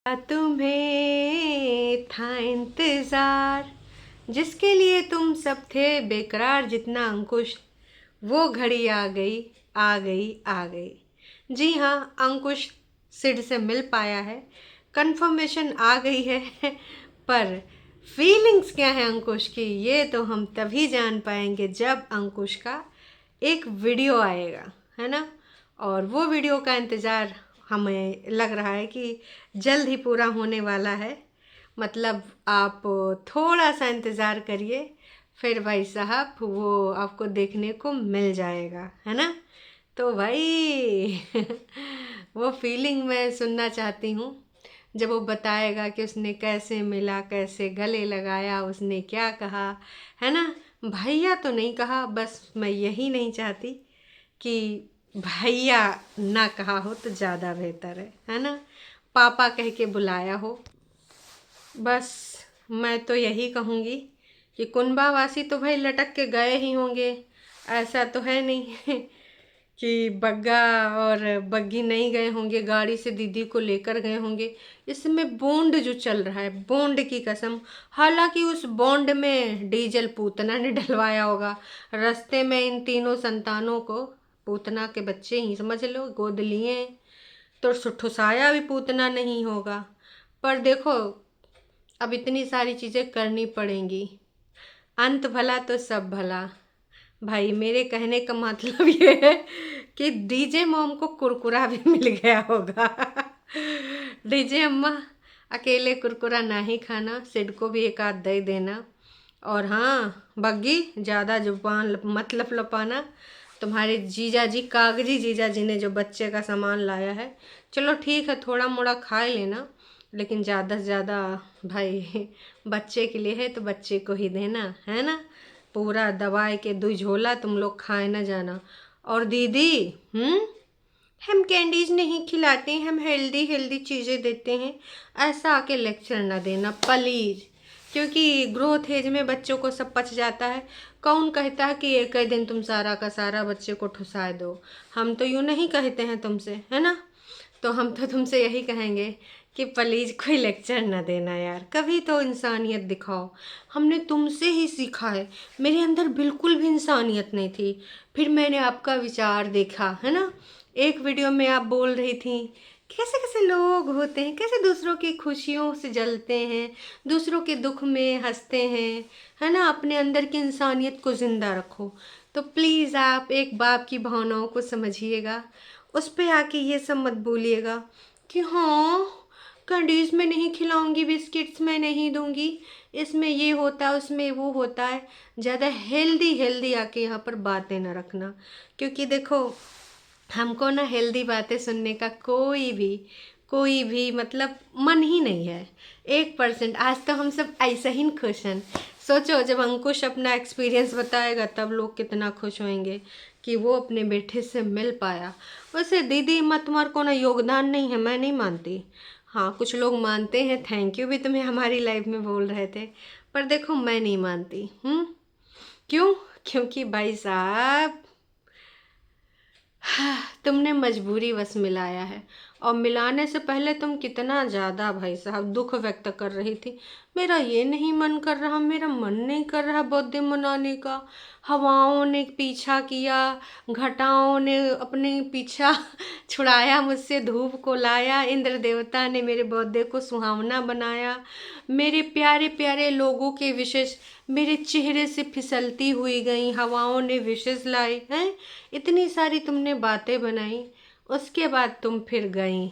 तुम्हें था इंतजार, जिसके लिए तुम सब थे बेकरार। जितना अंकुश, वो घड़ी आ गई, आ गई, आ गई। जी हाँ, अंकुश सिड से मिल पाया है, कंफर्मेशन आ गई है। पर फीलिंग्स क्या है अंकुश की, ये तो हम तभी जान पाएंगे जब अंकुश का एक वीडियो आएगा, है ना। और वो वीडियो का इंतज़ार हमें लग रहा है कि जल्द ही पूरा होने वाला है। मतलब आप थोड़ा सा इंतज़ार करिए, फिर भाई साहब वो आपको देखने को मिल जाएगा, है ना। तो भाई वो फीलिंग मैं सुनना चाहती हूँ, जब वो बताएगा कि उसने कैसे मिला, कैसे गले लगाया, उसने क्या कहा, है ना। भैया तो नहीं कहा, बस मैं यही नहीं चाहती कि भैया ना कहा हो तो ज़्यादा बेहतर है ना। पापा कह के बुलाया हो। बस मैं तो यही कहूँगी कि कुंभावासी तो भाई लटक के गए ही होंगे। ऐसा तो है नहीं कि बग्गा और बग्गी नहीं गए होंगे, गाड़ी से दीदी को लेकर गए होंगे। इसमें बॉन्ड जो चल रहा है, बॉन्ड की कसम, हालांकि उस बॉन्ड में डीजल पूतना ने डलवाया होगा। रास्ते में इन तीनों संतानों को पूतना के बच्चे ही समझ लो गोद लिए, तो ठुसाया भी पूतना नहीं होगा। पर देखो, अब इतनी सारी चीज़ें करनी पड़ेंगी, अंत भला तो सब भला। भाई मेरे कहने का मतलब ये है कि डीजे मॉम को कुरकुरा भी मिल गया होगा। डीजे अम्मा, अकेले कुरकुरा ना ही खाना, सिड को भी एक आध दे देना। और हाँ बग्गी, ज़्यादा जुबान मत लपलपाना। तुम्हारे जीजा जी, कागजी जीजा जी ने जो बच्चे का सामान लाया है, चलो ठीक है थोड़ा मोड़ा खा लेना, लेकिन ज़्यादा से ज़्यादा भाई बच्चे के लिए है तो बच्चे को ही देना, है ना। पूरा दबाए के दो झोला तुम लोग खाए ना जाना। और दीदी, हम कैंडीज नहीं खिलाते, हम हेल्दी हेल्दी चीज़ें देते हैं, ऐसा आके लेक्चर ना देना प्लीज़। क्योंकि ग्रोथ एज में बच्चों को सब पच जाता है। कौन कहता है कि एक ही दिन तुम सारा का सारा बच्चे को ठुसा दो। हम तो यूँ नहीं कहते हैं तुमसे, है ना। तो हम तो तुमसे यही कहेंगे कि प्लीज़ कोई लेक्चर ना देना यार, कभी तो इंसानियत दिखाओ। हमने तुमसे ही सीखा है, मेरे अंदर बिल्कुल भी इंसानियत नहीं थी, फिर मैंने आपका विचार देखा, है ना। एक वीडियो में आप बोल रही थी कैसे कैसे लोग होते हैं, कैसे दूसरों की खुशियों से जलते हैं, दूसरों के दुख में हंसते हैं, है ना। अपने अंदर की इंसानियत को ज़िंदा रखो। तो प्लीज़ आप एक बाप की भावनाओं को समझिएगा, उस पे आके ये सब मत बोलिएगा कि हाँ कैंडीज़ में नहीं खिलाऊंगी, बिस्किट्स में नहीं दूंगी, इसमें ये होता है उसमें वो होता है। ज़्यादा हेल्दी हेल्दी आके यहाँ पर बातें ना रखना, क्योंकि देखो हमको ना हेल्दी बातें सुनने का कोई भी मतलब मन ही नहीं है। 1%। आज तो हम सब ऐसे ही खुश हैं। सोचो जब अंकुश अपना एक्सपीरियंस बताएगा तब लोग कितना खुश होंगे कि वो अपने बेटे से मिल पाया। वैसे दीदी मत, तुम्हारा को ना योगदान नहीं है, मैं नहीं मानती। हाँ कुछ लोग मानते हैं, थैंक यू भी तुम्हें हमारी लाइफ में बोल रहे थे, पर देखो मैं नहीं मानती। क्यों? क्योंकि भाई साहब तुमने मजबूरी बस मिलाया है, और मिलाने से पहले तुम कितना ज़्यादा भाई साहब दुख व्यक्त कर रही थी। मेरा ये नहीं मन कर रहा, मेरा मन नहीं कर रहा बर्थडे मनाने का। हवाओं ने पीछा किया, घटाओं ने अपने पीछा छुड़ाया मुझसे, धूप को लाया, इंद्र देवता ने मेरे बर्थडे को सुहावना बनाया। मेरे प्यारे प्यारे लोगों के विशेष मेरे चेहरे से फिसलती हुई गई, हवाओं ने विशेष लाई हैं। इतनी सारी तुमने बातें बनाई, उसके बाद तुम फिर गई,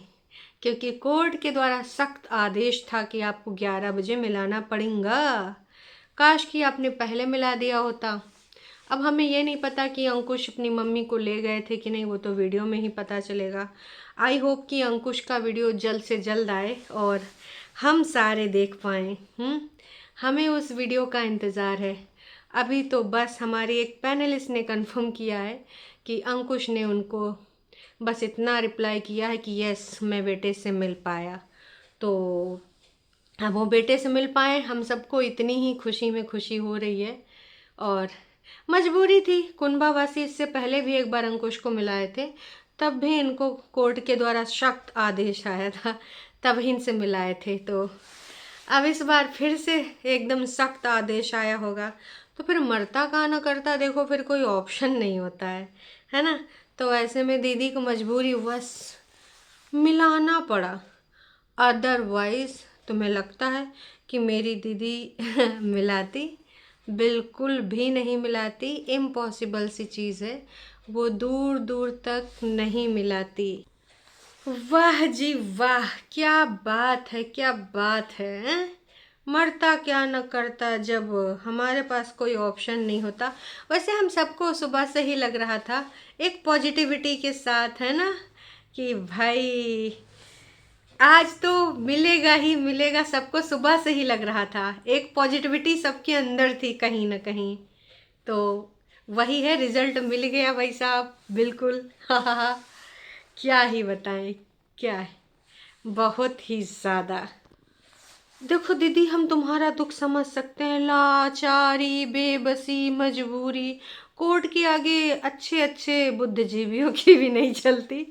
क्योंकि कोर्ट के द्वारा सख्त आदेश था कि आपको 11 बजे मिलाना पड़ेगा। काश कि आपने पहले मिला दिया होता। अब हमें ये नहीं पता कि अंकुश अपनी मम्मी को ले गए थे कि नहीं, वो तो वीडियो में ही पता चलेगा। आई होप कि अंकुश का वीडियो जल्द से जल्द आए और हम सारे देख पाएँ। हमें उस वीडियो का इंतज़ार है। अभी तो बस हमारी एक पैनलिस्ट ने कंफर्म किया है कि अंकुश ने उनको बस इतना रिप्लाई किया है कि यस मैं बेटे से मिल पाया। तो अब वो बेटे से मिल पाए, हम सबको इतनी ही खुशी में खुशी हो रही है। और मजबूरी थी, कुंभावासी इससे पहले भी एक बार अंकुश को मिलाए थे, तब भी इनको कोर्ट के द्वारा सख्त आदेश आया था, तब इनसे मिलाए थे। तो अब इस बार फिर से एकदम सख्त आदेश आया होगा, तो फिर मरता का ना करता, देखो फिर कोई ऑप्शन नहीं होता है ना। तो ऐसे में दीदी को मजबूरी बस मिलाना पड़ा। अदरवाइज तुम्हें लगता है कि मेरी दीदी मिलाती? बिल्कुल भी नहीं मिलाती, इम्पॉसिबल सी चीज़ है, वो दूर दूर तक नहीं मिलाती। वाह जी वाह, क्या बात है, क्या बात है, हैं? मरता क्या न करता जब हमारे पास कोई ऑप्शन नहीं होता। वैसे हम सबको सुबह से ही लग रहा था, एक पॉजिटिविटी के साथ, है ना, कि भाई आज तो मिलेगा ही मिलेगा, सबको सुबह से ही लग रहा था, एक पॉजिटिविटी सबके अंदर थी कहीं ना कहीं। तो वही है, रिजल्ट मिल गया भाई साहब, बिल्कुल। हाँ, क्या ही बताएं, क्या है, बहुत ही ज़्यादा। देखो दीदी, हम तुम्हारा दुख समझ सकते हैं, लाचारी, बेबसी, मजबूरी, कोर्ट के आगे अच्छे अच्छे बुद्धिजीवियों की भी नहीं चलती।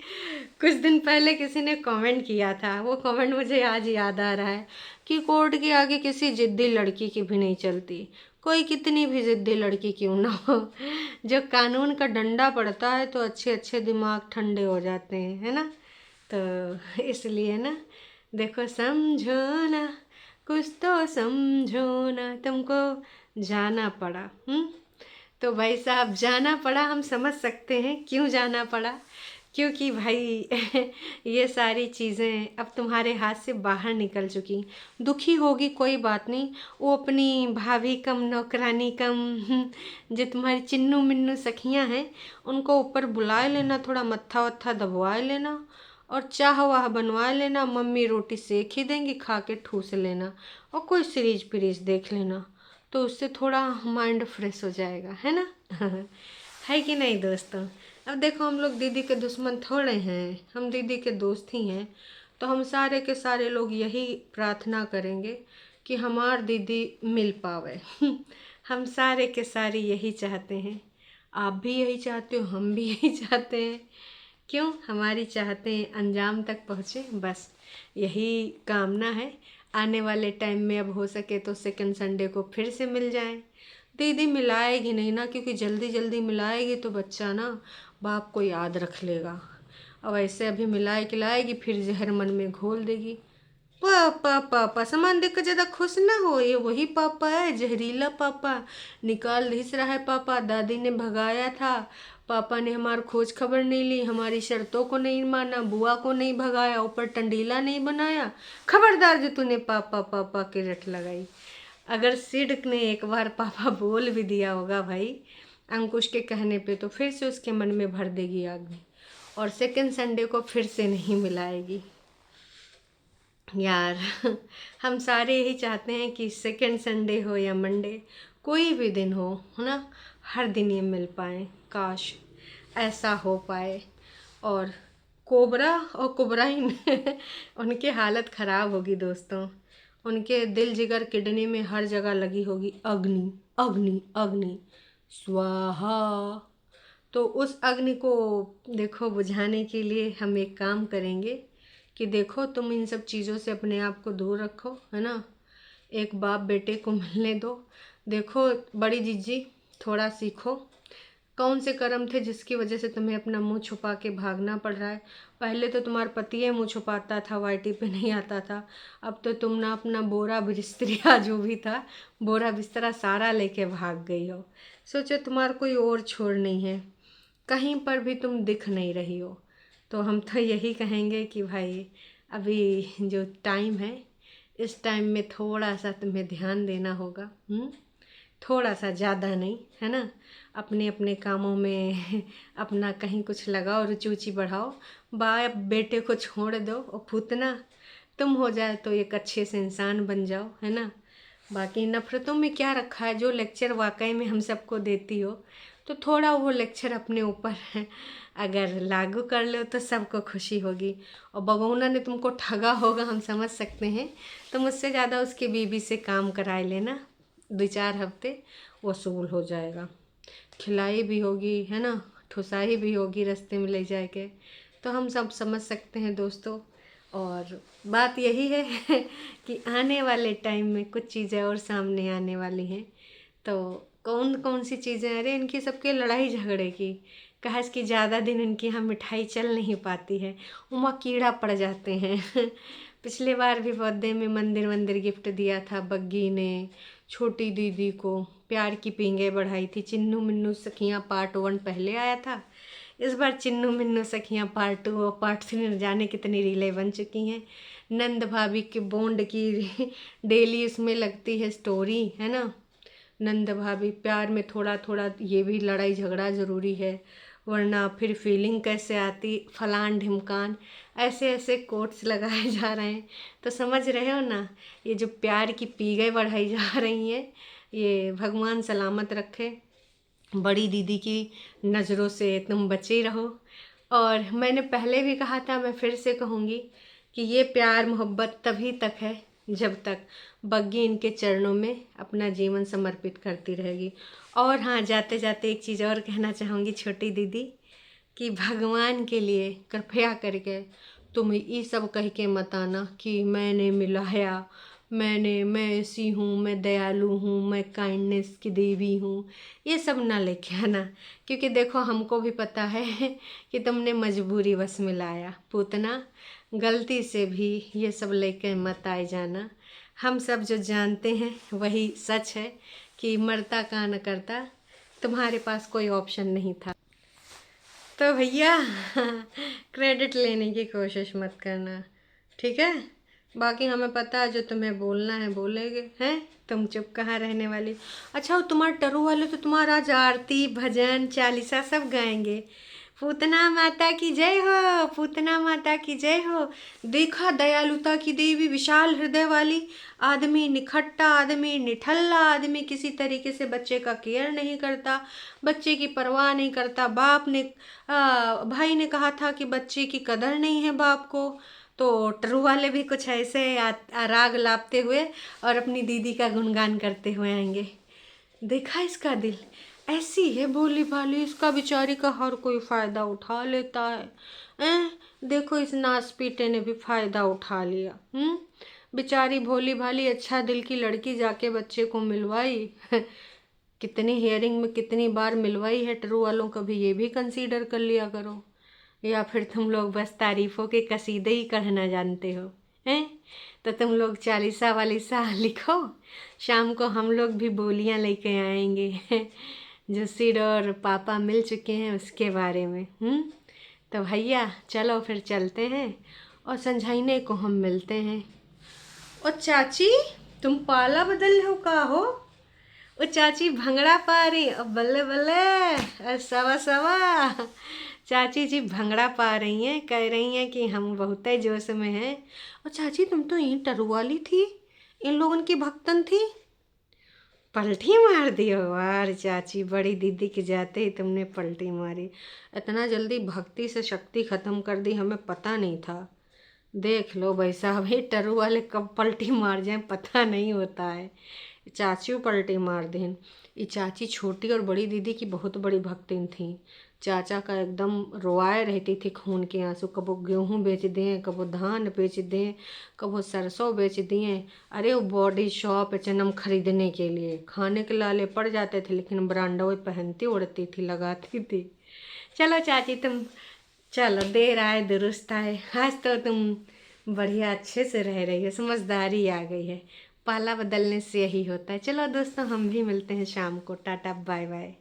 कुछ दिन पहले किसी ने कमेंट किया था, वो कमेंट मुझे आज याद आ रहा है, कि कोर्ट के आगे किसी जिद्दी लड़की की भी नहीं चलती, कोई कितनी भी जिद्दी लड़की क्यों ना हो। जब कानून का डंडा पड़ता है तो अच्छे अच्छे दिमाग ठंडे हो जाते हैं, है ना। तो इसलिए ना, देखो समझो ना, कुछ तो समझो ना, तुमको जाना पड़ा। तो भाई साहब जाना पड़ा, हम समझ सकते हैं क्यों जाना पड़ा, क्योंकि भाई ये सारी चीज़ें अब तुम्हारे हाथ से बाहर निकल चुकी। दुखी होगी कोई बात नहीं, वो अपनी भाभी कम, नौकरानी कम, जो तुम्हारी चिन्नू मिन्नू सखियाँ हैं, उनको ऊपर बुला लेना, थोड़ा मत्था वत्था दबवा लेना, और चाह वाह बनवा लेना, मम्मी रोटी सेक ही देंगी, खा के ठूस लेना, और कोई सीरीज पीरीज देख लेना, तो उससे थोड़ा माइंड फ्रेश हो जाएगा, है ना। है कि नहीं दोस्तों। अब देखो, हम लोग दीदी के दुश्मन थोड़े हैं, हम दीदी के दोस्त ही हैं। तो हम सारे के सारे लोग यही प्रार्थना करेंगे कि हमार दीदी मिल पावे। हम सारे के सारे यही चाहते हैं, आप भी यही चाहते हो, हम भी यही चाहते हैं। क्यों, हमारी चाहते अंजाम तक पहुँचे, बस यही कामना है। आने वाले टाइम में अब हो सके तो सेकंड संडे को फिर से मिल जाएं। दीदी मिलाएगी नहीं ना, क्योंकि जल्दी जल्दी मिलाएगी तो बच्चा ना बाप को याद रख लेगा। अब ऐसे अभी मिलाए खिलाएगी, फिर जहर मन में घोल देगी। पापा पापा सामान देख कर ज़्यादा खुश ना हो, ये वही पापा है, जहरीला पापा, निकाल घिस रहा है पापा। दादी ने भगाया था, पापा ने हमारी खोज खबर नहीं ली, हमारी शर्तों को नहीं माना, बुआ को नहीं भगाया, ऊपर टंडीला नहीं बनाया। खबरदार जो तूने पापा पापा की रट लगाई। अगर सिड ने एक बार पापा बोल भी दिया होगा भाई अंकुश के कहने पे, तो फिर से उसके मन में भर देगी आग में, और सेकंड संडे को फिर से नहीं मिलाएगी। यार हम सारे यही चाहते हैं कि सेकंड संडे हो या मंडे, कोई भी दिन हो, है ना, हर दिन ये मिल पाए, काश ऐसा हो पाए। और कोबरा और कुबराइन उनकी हालत ख़राब होगी दोस्तों, उनके दिल जिगर किडनी में हर जगह लगी होगी अग्नि, अग्नि अग्नि स्वाहा। तो उस अग्नि को देखो बुझाने के लिए हम एक काम करेंगे कि देखो तुम इन सब चीज़ों से अपने आप को दूर रखो, है ना, एक बाप बेटे को मिलने दो। देखो बड़ी जीजी, थोड़ा सीखो, कौन से कर्म थे जिसकी वजह से तुम्हें अपना मुंह छुपा के भागना पड़ रहा है। पहले तो तुम्हारा पति मुंह छुपाता था, वाईटी पे नहीं आता था, अब तो तुम ना अपना बोरा बिस्तरा जो भी था, बोरा बिस्तरा सारा लेके भाग गई हो। सोचो तुम्हारा कोई और छोर नहीं है, कहीं पर भी तुम दिख नहीं रही हो। तो हम तो यही कहेंगे कि भाई अभी जो टाइम है, इस टाइम में थोड़ा सा तुम्हें ध्यान देना होगा, थोड़ा सा, ज़्यादा नहीं, है ना। अपने अपने कामों में अपना कहीं कुछ लगाओ, रुचि उची बढ़ाओ, बाप बेटे को छोड़ दो, और फूतना तुम हो जाए तो एक अच्छे से इंसान बन जाओ, है ना। बाकी नफ़रतों में क्या रखा है, जो लेक्चर वाकई में हम सबको देती हो, तो थोड़ा वो लेक्चर अपने ऊपर अगर लागू कर लो तो सबको खुशी होगी। और बगौना ने तुमको ठगा होगा, हम समझ सकते हैं, तो मुझसे ज़्यादा उसके बीबी से काम कराए लेना, 2-4 हफ्ते वसूल हो जाएगा, खिलाई भी होगी, है ना, ठुसाई भी होगी रास्ते में ले जाके। तो हम सब समझ सकते हैं दोस्तों। और बात यही है कि आने वाले टाइम में कुछ चीज़ें और सामने आने वाली हैं। तो कौन कौन सी चीज़ें, अरे इनकी सबके लड़ाई झगड़े की, कहा कि ज़्यादा दिन इनकी यहाँ मिठाई चल नहीं पाती है, उमा कीड़ा पड़ जाते हैं। पिछले बार भी बर्थडे में मंदिर मंदिर गिफ्ट दिया था बग्गी ने छोटी दीदी को, प्यार की पींगे बढ़ाई थी। चिन्नू मिन्नू सखियाँ पार्ट 1 पहले आया था, इस बार चिन्नू मिन्नू सखियाँ पार्ट 2 और पार्ट 3 न जाने कितनी रीलें बन चुकी हैं। नंद भाभी के बॉन्ड की डेली उसमें लगती है स्टोरी, है ना। नंद भाभी प्यार में थोड़ा थोड़ा ये भी लड़ाई झगड़ा ज़रूरी है, वरना फिर फीलिंग कैसे आती, फलान ढिमकान, ऐसे ऐसे कोट्स लगाए जा रहे हैं। तो समझ रहे हो ना, ये जो प्यार की पीगे बढ़ाई जा रही हैं, ये भगवान सलामत रखे। बड़ी दीदी की नज़रों से तुम बचे रहो। और मैंने पहले भी कहा था, मैं फिर से कहूँगी कि ये प्यार मोहब्बत तभी तक है जब तक बग्गी इनके चरणों में अपना जीवन समर्पित करती रहेगी। और हाँ, जाते जाते एक चीज़ और कहना चाहूँगी छोटी दीदी, कि भगवान के लिए कृपया करके तुम ये सब कह के मत आना कि मैंने मिलाया, मैं ऐसी हूँ, मैं दयालु हूँ, मैं काइंडनेस की देवी हूँ, ये सब ना लेके आना। क्योंकि देखो, हमको भी पता है कि तुमने मजबूरी बस मिलाया। पूतना, गलती से भी ये सब लेके मत आए जाना। हम सब जो जानते हैं वही सच है कि मरता का न करता, तुम्हारे पास कोई ऑप्शन नहीं था। तो भैया क्रेडिट लेने की कोशिश मत करना, ठीक है। बाकी हमें पता है जो तुम्हें बोलना है बोलेगे, हैं। तुम चुप कहाँ रहने वाली। अच्छा, वो तुम्हारे टरू वाले तो तुम्हारा आज आरती भजन चालीसा सब गाएंगे। पूतना माता की जय हो, पूतना माता की जय हो। देखा, दयालुता की देवी, विशाल हृदय वाली, आदमी निखट्टा, आदमी निठल्ला, आदमी किसी तरीके से बच्चे का केयर नहीं करता, बच्चे की परवाह नहीं करता। बाप ने भाई ने कहा था कि बच्चे की कदर नहीं है बाप को, तो टरू वाले भी कुछ ऐसे राग लापते हुए और अपनी दीदी का गुणगान करते हुए आएंगे। देखा इसका दिल, ऐसी है भोली भाली, इसका बेचारी का हर कोई फ़ायदा उठा लेता है। देखो, इस नास पीटे ने भी फ़ायदा उठा लिया। बेचारी भोली भाली अच्छा दिल की लड़की जाके बच्चे को मिलवाई। कितनी हियरिंग में कितनी बार मिलवाई है टरू वालों, कभी ये भी कंसीडर कर लिया करो। या फिर तुम लोग बस तारीफ़ों के कसीदे ही कहना जानते हो, हैं। तो तुम लोग चालीसा वालीसा लिखो, शाम को हम लोग भी बोलियां लेके आएंगे जो सिर और पापा मिल चुके हैं उसके बारे में। तो भैया चलो फिर चलते हैं और संझाइने को हम मिलते हैं। ओ चाची, तुम पाला बदल हो का हो। ओ चाची भंगड़ा पा रही, अब बल्ले बल्ले, सवा सवा। चाची जी भंगड़ा पा रही हैं, कह रही हैं कि हम बहुत ही जोश में हैं। और चाची, तुम तो यहीं टरू वाली थी, इन लोगों की भक्तन थी, पलटी मार दी हो। वाह चाची, बड़ी दीदी के जाते ही तुमने पलटी मारी। इतना जल्दी भक्ति से शक्ति ख़त्म कर दी, हमें पता नहीं था। देख लो भाई साहब, ये टरू वाले कब पलटी मार जाएं पता नहीं होता है। चाची पलटी मार दें। ये चाची छोटी और बड़ी दीदी की बहुत बड़ी भक्तिन थी। चाचा का एकदम रोआए रहती थी खून के आंसू, कबो गेहूँ बेच दें, कबो धान बेच दें, कबो सरसों बेच दिए। अरे वो बॉडी शॉप H&M खरीदने के लिए खाने के लाले पड़ जाते थे, लेकिन ब्रांडो पहनती उड़ती थी, लगाती थी। चलो चाची, तुम चलो, देर आए दुरुस्त आए। आज तो तुम बढ़िया अच्छे से रह रही हो, समझदारी आ गई है। पाला बदलने से यही होता है। चलो दोस्तों, हम भी मिलते हैं शाम को। Tata bye bye.